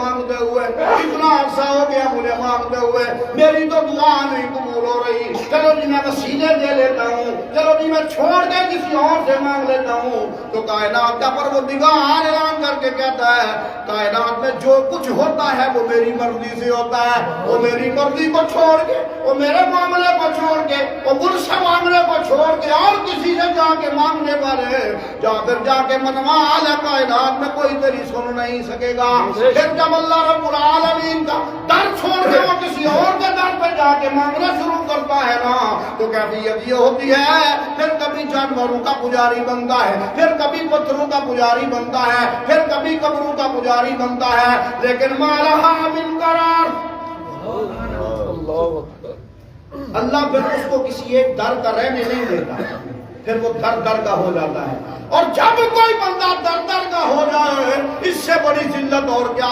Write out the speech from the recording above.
مانگتے ہوئے، اتنا عرصہ ہو گیا مجھے مانگتے ہوئے، میری تو دعا نہیں قبول ہو رہی، چلو جی میں وسیلے دے لیتا ہوں، چلو جی میں چھوڑ کے کسی اور سے مانگ لیتا ہوں۔ تو کائنات کا پروردگار اعلان کر کے کہتا ہے کائنات میں جو کچھ ہوتا ہے وہ میری مرضی سے ہوتا ہے، وہ میری مرضی کو چھوڑ کے، وہ میرے معاملے کو چھوڑ کے، وہ مجھ سے معاملے کو چھوڑ کے اور کسی سے جا کے مانگنے والے جا کے منوا اعلی کائنات میں کوئی تیری سن نہیں سکے گا۔ پھر جب اللہ رب العالمین کا در چھوڑ کے وہ کسی اور کے در پہ جا کے مانگنا شروع کرتا ہے نا تو کیفیت یہ ہوتی ہے، پھر کبھی جانوروں کا پجاری بنتا ہے، پھر کبھی پتھروں کا پجاری بنتا ہے، پھر کبھی قبروں کا پجاری بنتا ہے، لیکن مالہا من قرار، اللہ پھر اس کو کسی ایک در کا رہنے نہیں دیتا، پھر وہ در در کا ہو جاتا ہے۔ اور جب کوئی بندہ در در کا ہو جائے اس سے بڑی ذلت اور کیا